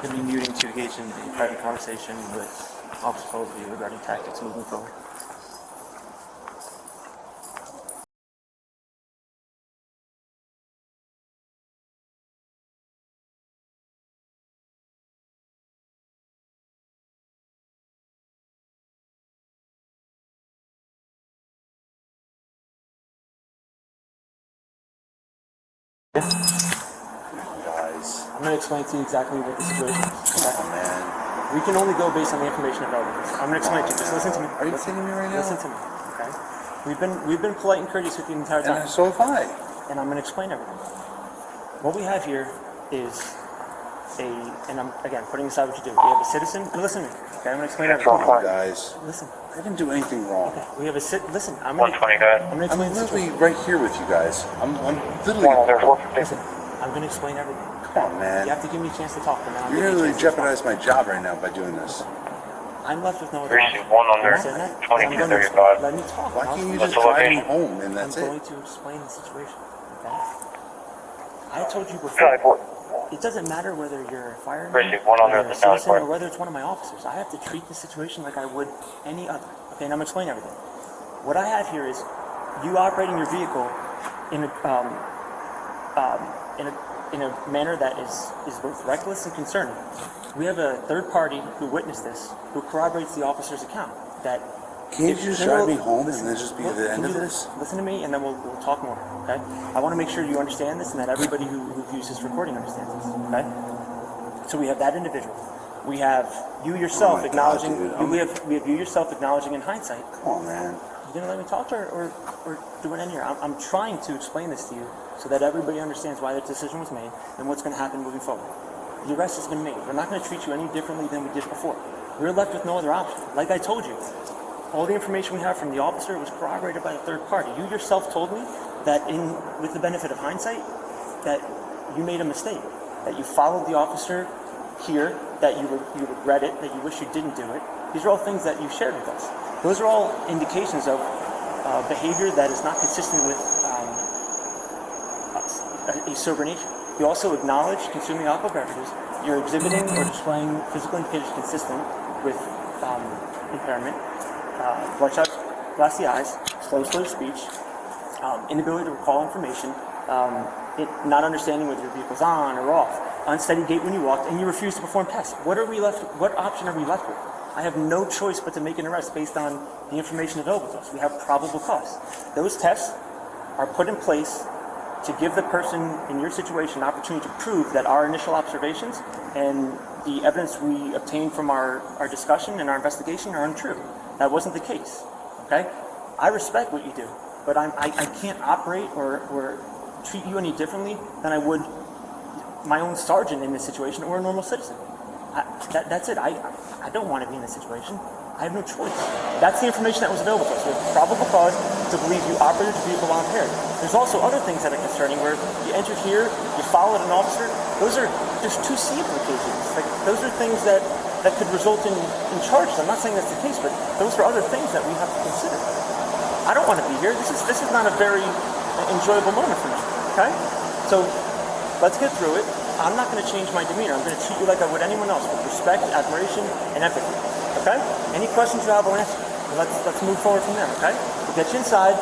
Going to be muting to engage in a private conversation with Officer Goldsby regarding tactics moving forward. Guys. I'm going to explain to you exactly what the situation is. Come on, man. We can only go based on the information available. I'm going to explain to you. Just listen to me. Are you kidding me right now? Listen to me, okay? We've been polite and courteous with you the entire time. And so have I. And I'm going to explain everything. What we have here is and I'm, again, putting aside what you do. We have a citizen, and listen to me, okay? I'm going to explain everything. Come on, guys. Listen. I didn't do anything wrong. Okay, we have listen, I'm going to 120, go ahead. I'm going to I'm explain the literally situation. right here with you guys. I'm literally... Listen, I'm going to explain everything. Come on, man. You have to give me a chance to talk, but now I'm You're giving going you a to chance to jeopardize my job right now by doing this. I'm left with no other Reaching option. 1 under You understand that? 2235. Let me talk. Why can't you What's just the drive me location? home and that's I'm going it? to explain the situation, okay? I told you Charlie before, 4. it doesn't matter whether you're a fireman, Receive 1 under whether at the you're a citizen, Sallyport. or whether it's one of my officers. I have to treat the situation like I would any other, okay? And I'm explaining everything. What I have here is you operating your vehicle in a manner that is both reckless and concerning. We have a third party who witnessed this, who corroborates the officer's account. That Can't you just drive me home and then just be the end of this? Listen to me, and then we'll talk more. Okay? I want to make sure you understand this, and that everybody who views this recording understands this. Okay? So we have that individual. We have you yourself my God, acknowledging. dude. We have you yourself acknowledging in hindsight. Come on, man. You gonna let me talk, or do it in here? I'm trying to explain this to you so that everybody understands why that decision was made and what's going to happen moving forward. The arrest has been made. We're not going to treat you any differently than we did before. We're left with no other option. Like I told you, all the information we have from the officer was corroborated by a third party. You yourself told me that with the benefit of hindsight, that you made a mistake, that you followed the officer here, that you regret it, that you wish you didn't do it. These are all things that you shared with us. Those are all indications of behavior that is not consistent with a sober nature. You also acknowledge consuming alcohol beverages. You're exhibiting or displaying physical indicators consistent with impairment, bloodshot, glassy eyes, slow speech, inability to recall information, not understanding whether your vehicle's on or off, unsteady gait when you walked, and you refuse to perform tests. What option are we left with? I have no choice but to make an arrest based on the information available to us. We have probable cause. Those tests are put in place to give the person in your situation an opportunity to prove that our initial observations and the evidence we obtained from our discussion and our investigation are untrue. That wasn't the case, okay? I respect what you do, but I can't operate or treat you any differently than I would my own sergeant in this situation or a normal citizen. That's it. I don't want to be in this situation. I have no choice. That's the information that was available to us. We have probable cause to believe you operated your vehicle while impaired. There's also other things that are concerning where you entered here, you followed an officer. There's 2C implications. Like, those are things that could result in charges. I'm not saying that's the case, but those are other things that we have to consider. I don't want to be here. This is not a very enjoyable moment for me. Okay? So let's get through it. I'm not going to change my demeanor. I'm going to treat you like I would anyone else, with respect, admiration, and empathy. Okay? Any questions you have, I'll answer. Let's move forward from there. Okay? We'll get you inside.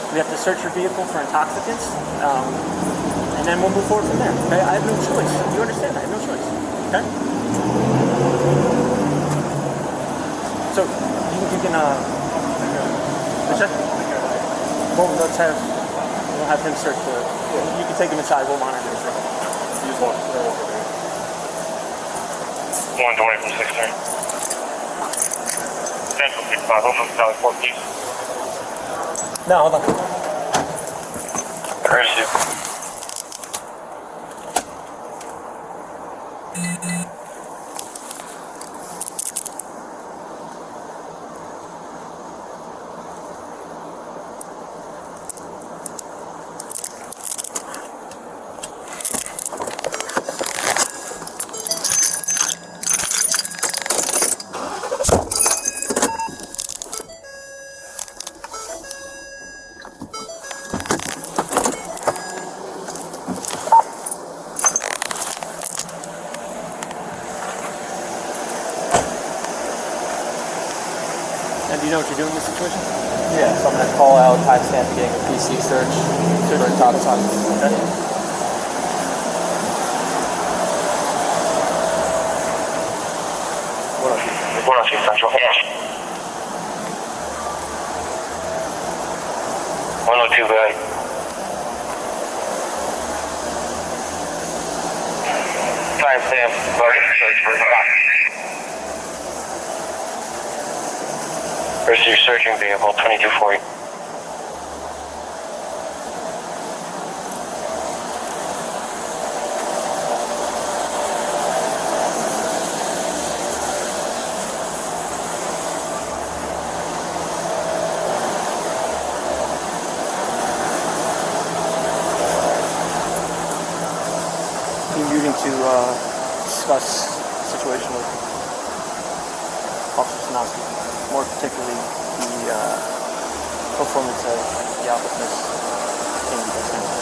We have to search your vehicle for intoxicants, and then we'll move forward from there. Okay? I have no choice. You understand that? I have no choice. Okay? So you can well, we'll have him search the. You can take him inside. We'll monitor it. Use one. 120 from 630. Central 65, home from Sally Port, please. No, hold on. Courtesy. And do you know what you're doing in this situation? Yeah, so I'm going to call out timestamp getting a PC search for intoxicants. Okay. What else is Central? 102, bag. Timestamp, search for intoxicants. First, you're searching vehicle 2240. Muting to discuss the situation with Officer Sinowski, more particularly the performance of the officers in the center.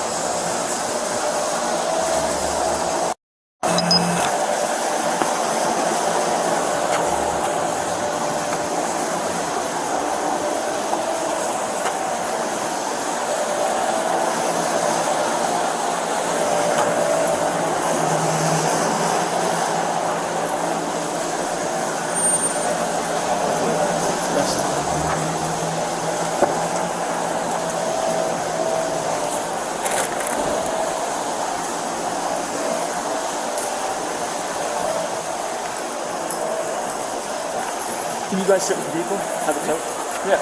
Can you guys sit with the vehicle? Have a coat? Yeah.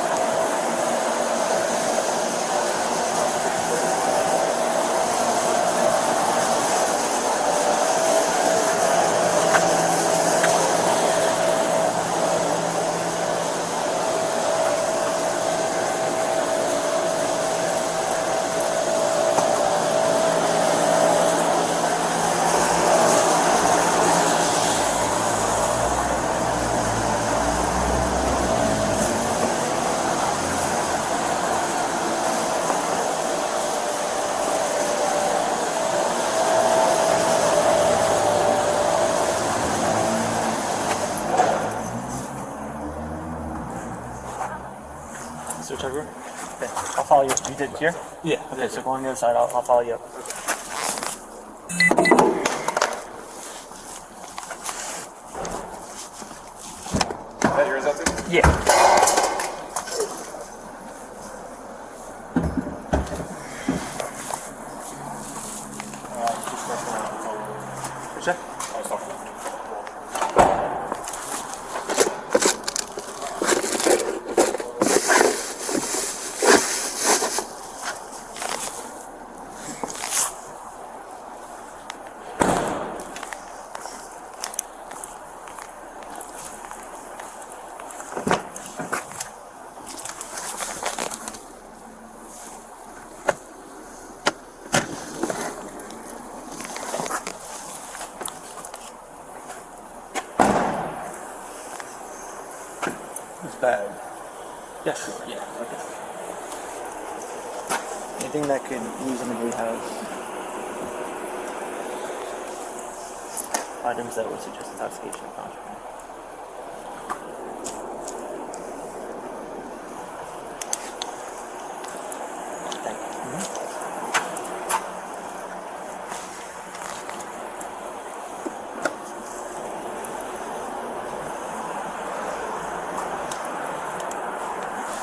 over? Okay, I'll follow you. You did here? Yeah. Okay, so go on the other side. I'll follow you up. Is that yours out there? Yeah. What's that? I was talking. It's bad. Yes. Yeah. Okay. Anything that could reasonably have items that would suggest intoxication or contraband. Thank you.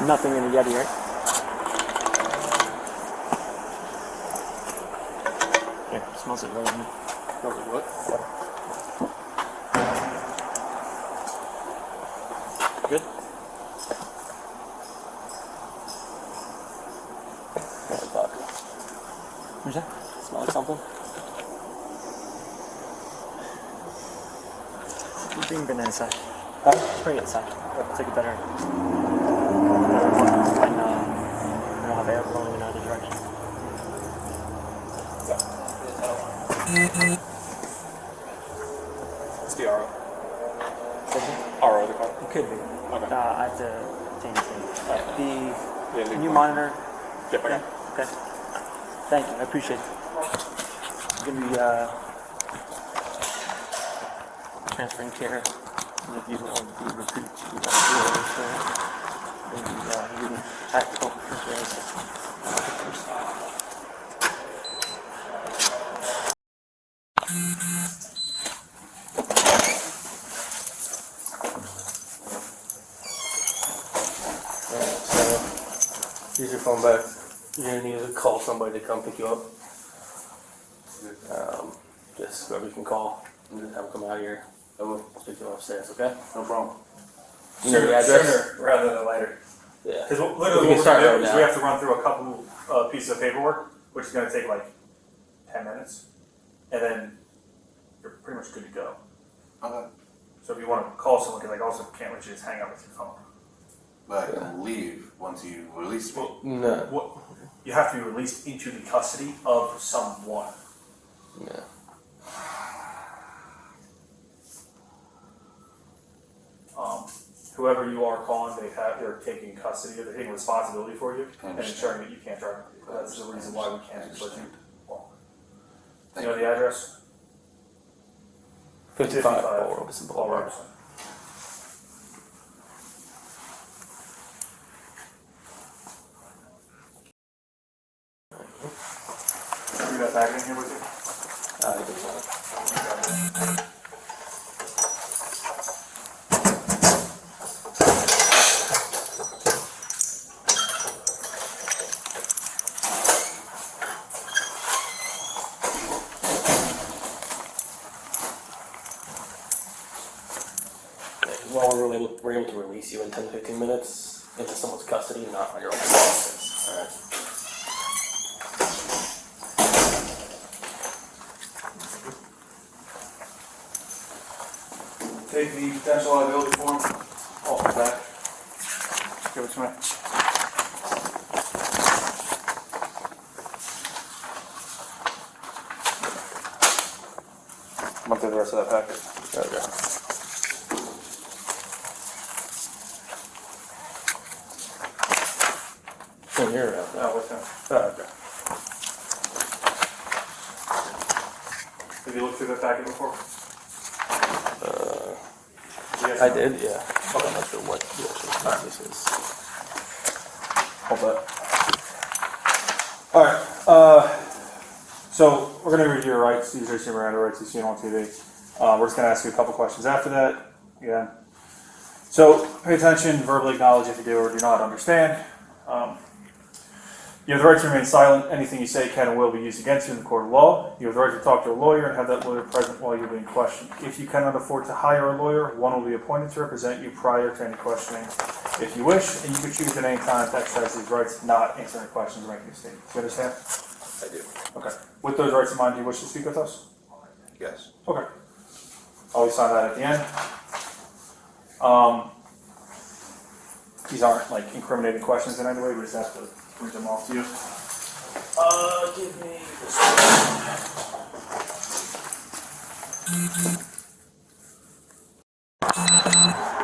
Nothing in the Yeti, right? Yeah, it smells like really. Smells like what? Good? Yeah, fuck. Where's that? Smell like something? Bring it inside. Huh? Just bring it inside. Take it better. And I don't have air blowing in either direction. It's the RO. RO, the car. It could be. Okay. I have to obtain this thing. Yeah, Can you monitor? Yeah, okay. Okay. Thank you. I appreciate it. I'm going to be transferring care. And if you want to recruit maybe tactical affairs. So, use your phone back. You're gonna need to call somebody to come pick you up. Just whoever you can call and just have them come out here. I will speak to them upstairs, okay? No problem. You know the address? Sooner rather than later. Yeah. Because literally We what can we're start going to right do is now. we have to run through a couple pieces of paperwork, which is going to take like 10 minutes. And then you're pretty much good to go. Okay. So if you want to call someone, because I also can't let you just hang up with your phone. But I can leave once you release me. No. What, you have to be released into the custody of someone. Yeah. Whoever you are calling, they're taking custody, they're taking responsibility for you and ensuring that you can't drive. That's the reason why we can't just let you walk. You know the address? 55 Paul Robeson Paul Boulevard. Robeson. You got that in here with you? I think so. Well, we're able to release you in 10 to 15 minutes into someone's custody, not on your own license. All right. Take the potential liability form off the back. Give it to me. I'm going through the rest of that packet. Okay. In here, Oh, what's that? oh, okay. Have you looked through that packet before? Yes, I no? did, yeah. I'm not sure what this is. Hold that. All right. So we're going to review your rights. These are your Miranda rights. You've seen on TV. We're just going to ask you a couple questions after that. Yeah. So pay attention. Verbally acknowledge if you do or do not understand. You have the right to remain silent. Anything you say can and will be used against you in the court of law. You have the right to talk to a lawyer and have that lawyer present while you're being questioned. If you cannot afford to hire a lawyer, one will be appointed to represent you prior to any questioning if you wish, and you can choose at any time to exercise these rights, not answering questions or making a statement. Do you understand? I do. Okay. With those rights in mind, do you wish to speak with us? Yes. Okay. Always sign that at the end. These aren't like incriminating questions in any way. We just have to read them off to you. Give me this one.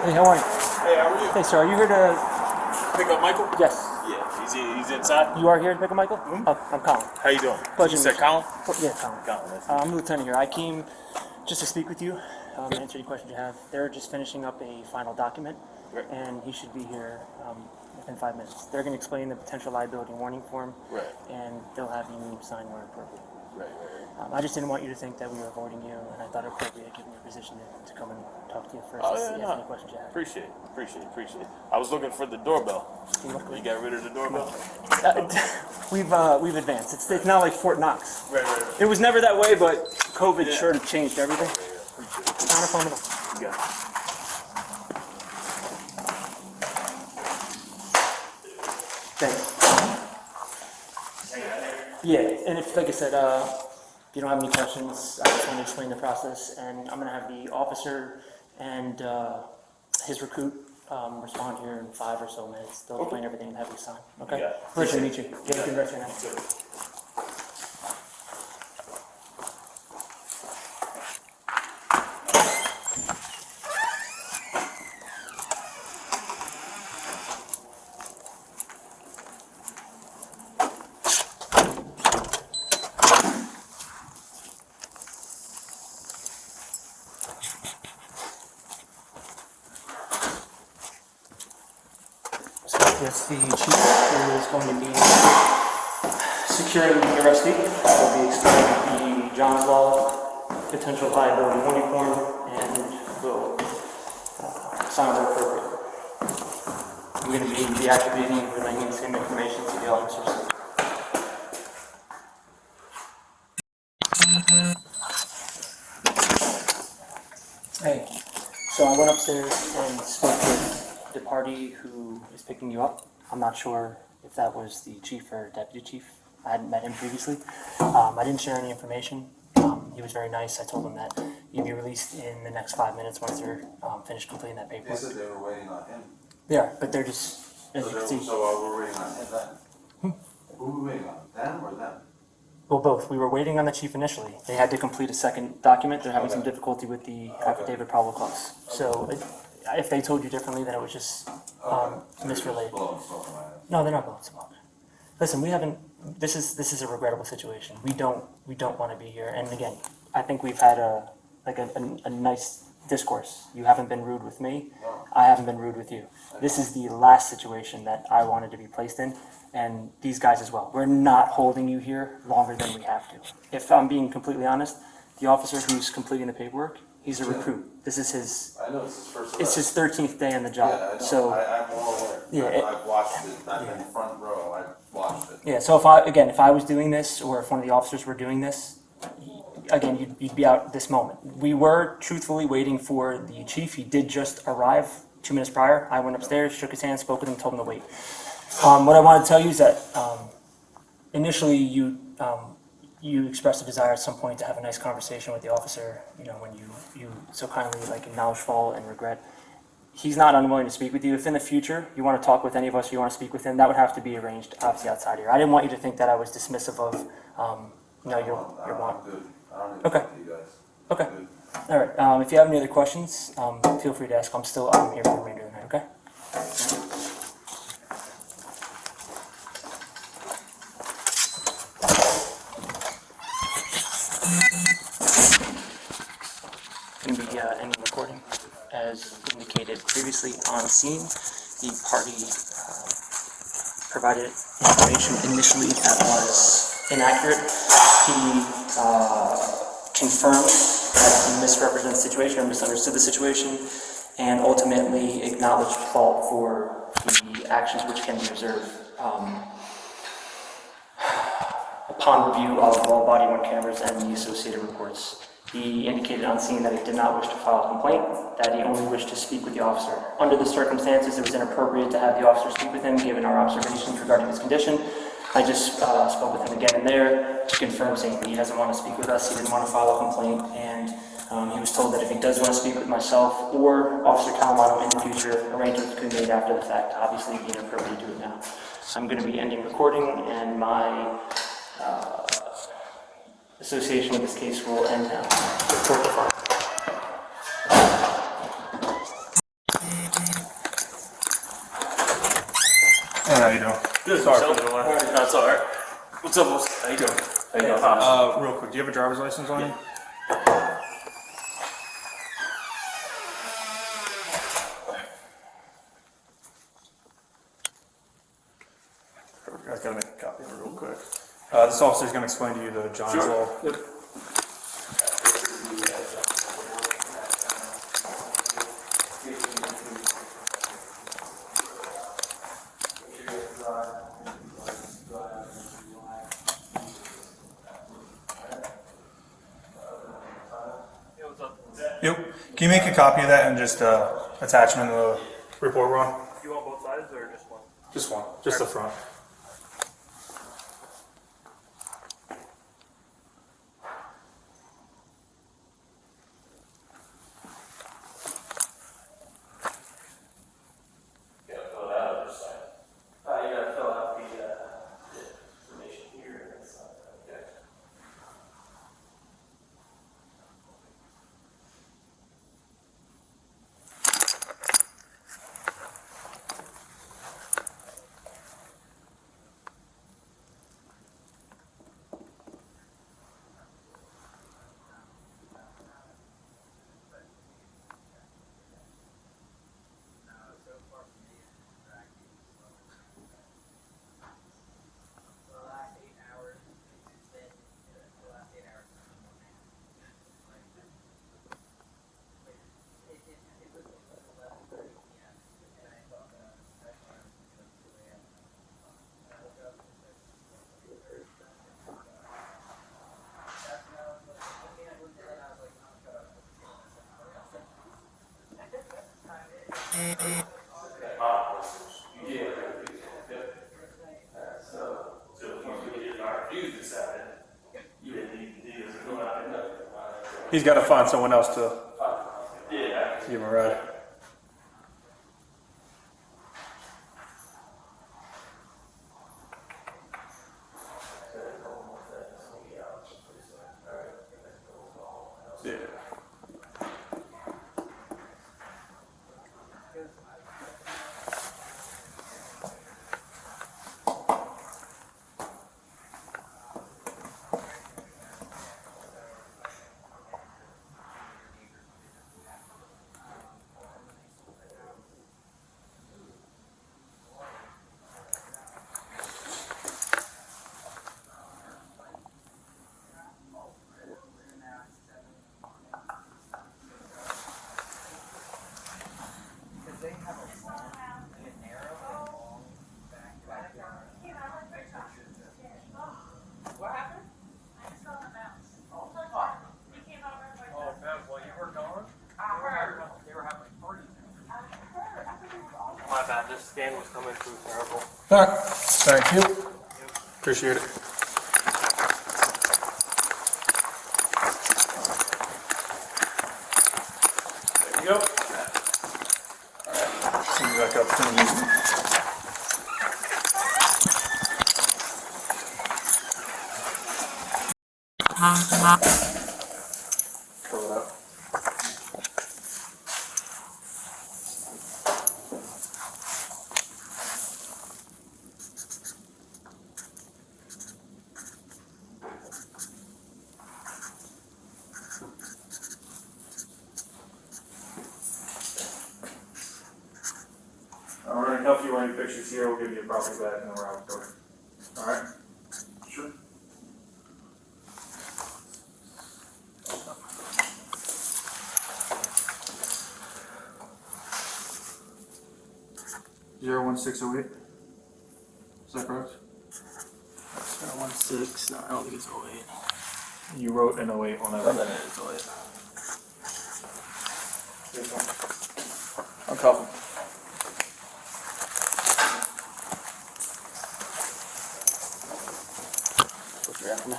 Hey, how are you? Hey, how are you? Hey, sir, are you here to... Pick up Michael? Yes. Yeah, he's inside. You are here to pick up Michael? Oh, I'm Colin. How you doing? Pleasure You to said meet you. Colin? Yeah, Colin. Colin, that's I'm the lieutenant here. I came just to speak with you, answer any questions you have. They're just finishing up a final document, Right. and he should be here within 5 minutes. They're going to explain the potential liability warning form, Right. and they'll have you sign where appropriate. Right. I just didn't want you to think that we were avoiding you, and I thought it appropriate, given your position, to come and talk to you first Oh, and yeah, see no. any questions you have. Appreciate it. I was looking for the doorbell. You got rid of the doorbell? We've advanced. It's not like Fort Knox. Right. It was never that way, but COVID Yeah. sure changed everything. Appreciate it. Not a fun enough. You got it. Thanks. Yeah, and if, like I said, if you don't have any questions, I just want to explain the process, and I'm going to have the officer and his recruit respond here in 5 or so minutes. They'll explain everything and have you sign. Okay? You got it. Pleasure to meet you. You have a good rest of your night. Yes, the chief is going to be securing the arrestee. We'll be explaining the John's Law potential liability warning form, and we'll sign where appropriate. I'm going to be deactivating and relaying the same information to the officers. Hey, so I went upstairs and spoke with the party who is picking you up. I'm not sure if that was the chief or deputy chief. I hadn't met him previously. I didn't share any information. He was very nice. I told him that you'd be released in the next 5 minutes once they're finished completing that They paperwork. said they were waiting on him. Yeah, but they're just, as you can see, we're waiting on him then? Who are we waiting on? Them or them? well, both. We were waiting on the chief initially. They had to complete a second document. They're having some difficulty with the affidavit probable cause. So if they told you differently, then it was just misrelayed. Blowing smoke in my head. No, they're not blowing smoke. Listen, we haven't. This is a regrettable situation. We don't want to be here. And again, I think we've had a nice discourse. You haven't been rude with me. I haven't been rude with you. This is the last situation that I wanted to be placed in, and these guys as well. We're not holding you here longer than we have to. If I'm being completely honest, the officer who's completing the paperwork, he's a recruit. This is his. I know it's his first It's arrest. his 13th day on the job. Yeah, I know. So. I'm well aware. Yeah, I've watched it. I'm in the front row. I've watched it. Yeah, so if I was doing this, or if one of the officers were doing this, again, you'd be out this moment. We were truthfully waiting for the chief. He did just arrive 2 minutes prior. I went upstairs, shook his hand, spoke with him, told him to wait. What I want to tell you is that initially you expressed a desire at some point to have a nice conversation with the officer, when you so kindly acknowledge fault and regret. He's not unwilling to speak with you. If in the future you want to talk with any of us, or you want to speak with him, that would have to be arranged, obviously, outside here. I didn't want you to think that I was dismissive of, your want. I'm good. I don't need Okay. to talk to you guys. Okay. I'm good. All right. If you have any other questions, feel free to ask. I'm here for the remainder of the night. Okay. Going to be ending recording. As indicated previously on scene, the party provided information initially that was inaccurate. He confirmed that he misrepresented the situation or misunderstood the situation, and ultimately acknowledged fault for the actions which can be observed upon review of all body-worn cameras and the associated reports. He indicated on scene that he did not wish to file a complaint, that he only wished to speak with the officer. Under the circumstances, it was inappropriate to have the officer speak with him, given our observations regarding his condition. I just spoke with him again and there to confirm, saying that he doesn't want to speak with us, he didn't want to file a complaint, and he was told that if he does want to speak with myself or Officer Calamano in the future, arrangements could be made after the fact. Obviously, it'd be inappropriate to do it now. I'm going to be ending recording, and my association with this case will end now. Report the file. How you doing? Good. Sorry So, for the delay. That's all right. What's up, boss? How you doing? How you doing? Real quick, do you have a driver's license on you? I gotta make a copy of it real quick. This officer's gonna explain to you the John's Law. Yep. Yep. Can you make a copy of that and just attach them in the report, Ron? You want both sides or just one? Just one. Just the front. He's got to find someone else to give him a ride. Yeah. My bad, this scan was coming through terrible. All right. Thank you. Appreciate it. There you go. All right. See you back up soon. Fill it up. We're going to help you when pictures here, we'll give you a property back, and then we're out the door. All right? Sure. Zero 1608. Is that correct? 16. No, I don't think it's 08. You wrote an 08 on that. Oh, then it's 08. This one. I'm coughing. What's your after me?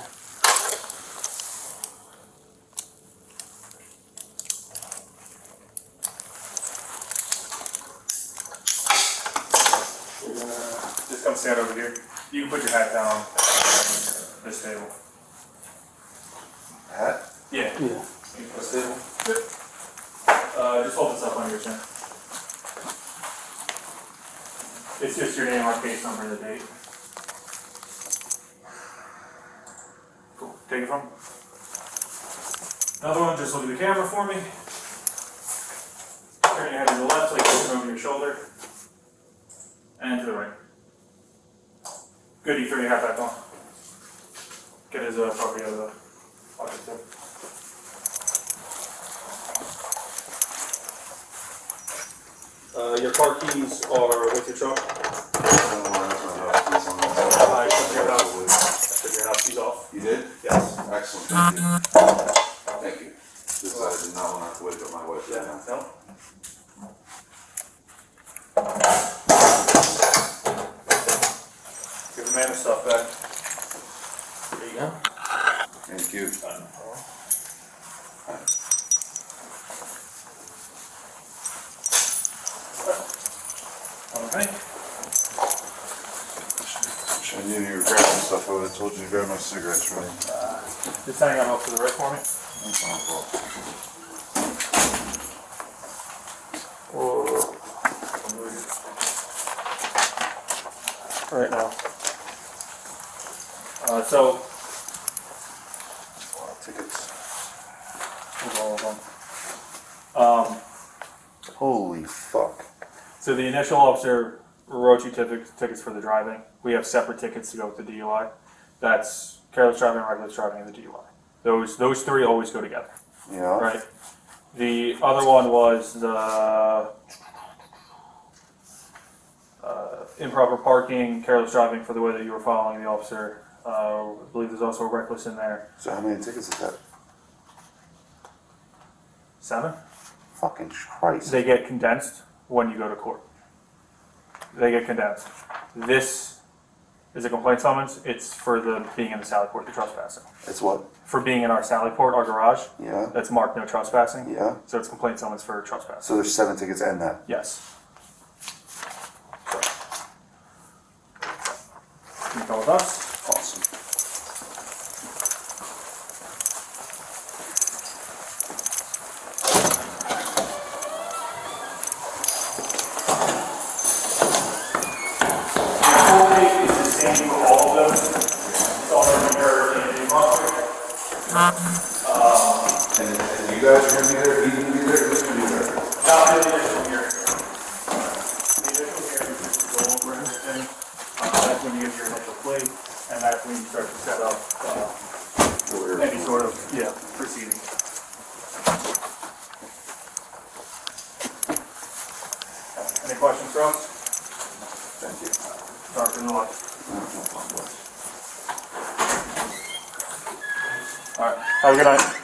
Just come stand over here. You can put your hat down on this table. Hat? Yeah. Yeah. This table? Just hold this up on your chin. It's just your name, our case number, and the date. Cool. Take it from. Another one, just look at the camera for me. Turn your head to the left, like looking over your shoulder. And to the right. Good, you throw your hat back on. Get his property out of the pocket too. Your car keys are with your truck. I took your house keys off. You did? Yes. Excellent, thank you. Thank you. This I did not want to have to wake up my wife right now. No? Give the man his stuff back. There you go. Thank you. Okay. I knew you were grabbing stuff. I would have told you to grab my cigarettes for me. Just hang on up to the right for me. That's my fault. Right now. So, Tickets. here's all of them. Holy fuck. So the initial officer wrote you tickets for the driving. We have separate tickets to go with the DUI. That's careless driving, reckless driving, and the DUI. Those three always go together, Yeah. right? The other one was the improper parking, careless driving for the way that you were following the officer. I believe there's also a reckless in there. So how many tickets is that? 7. Fucking Christ. They get condensed when you go to court. They get condensed. This is a complaint summons. It's for the being in the Sally Port, the trespassing. It's what? For being in our Sally Port, our garage, Yeah. that's marked no trespassing. Yeah. So it's complaint summons for trespassing. So there's 7 tickets and that. Yes. So. Can you come with us? Awesome. Is the same for all of them. It's all in New Brunswick. And you guys are going to be there? He can be there? Who's going to be there? Not the additional here. The additional here is just to go over everything. That's when you get your initial plate, and that's when you start to set up any sort of proceeding. Any questions for us? Thank you. Dr. Noah. All right. Have a good night.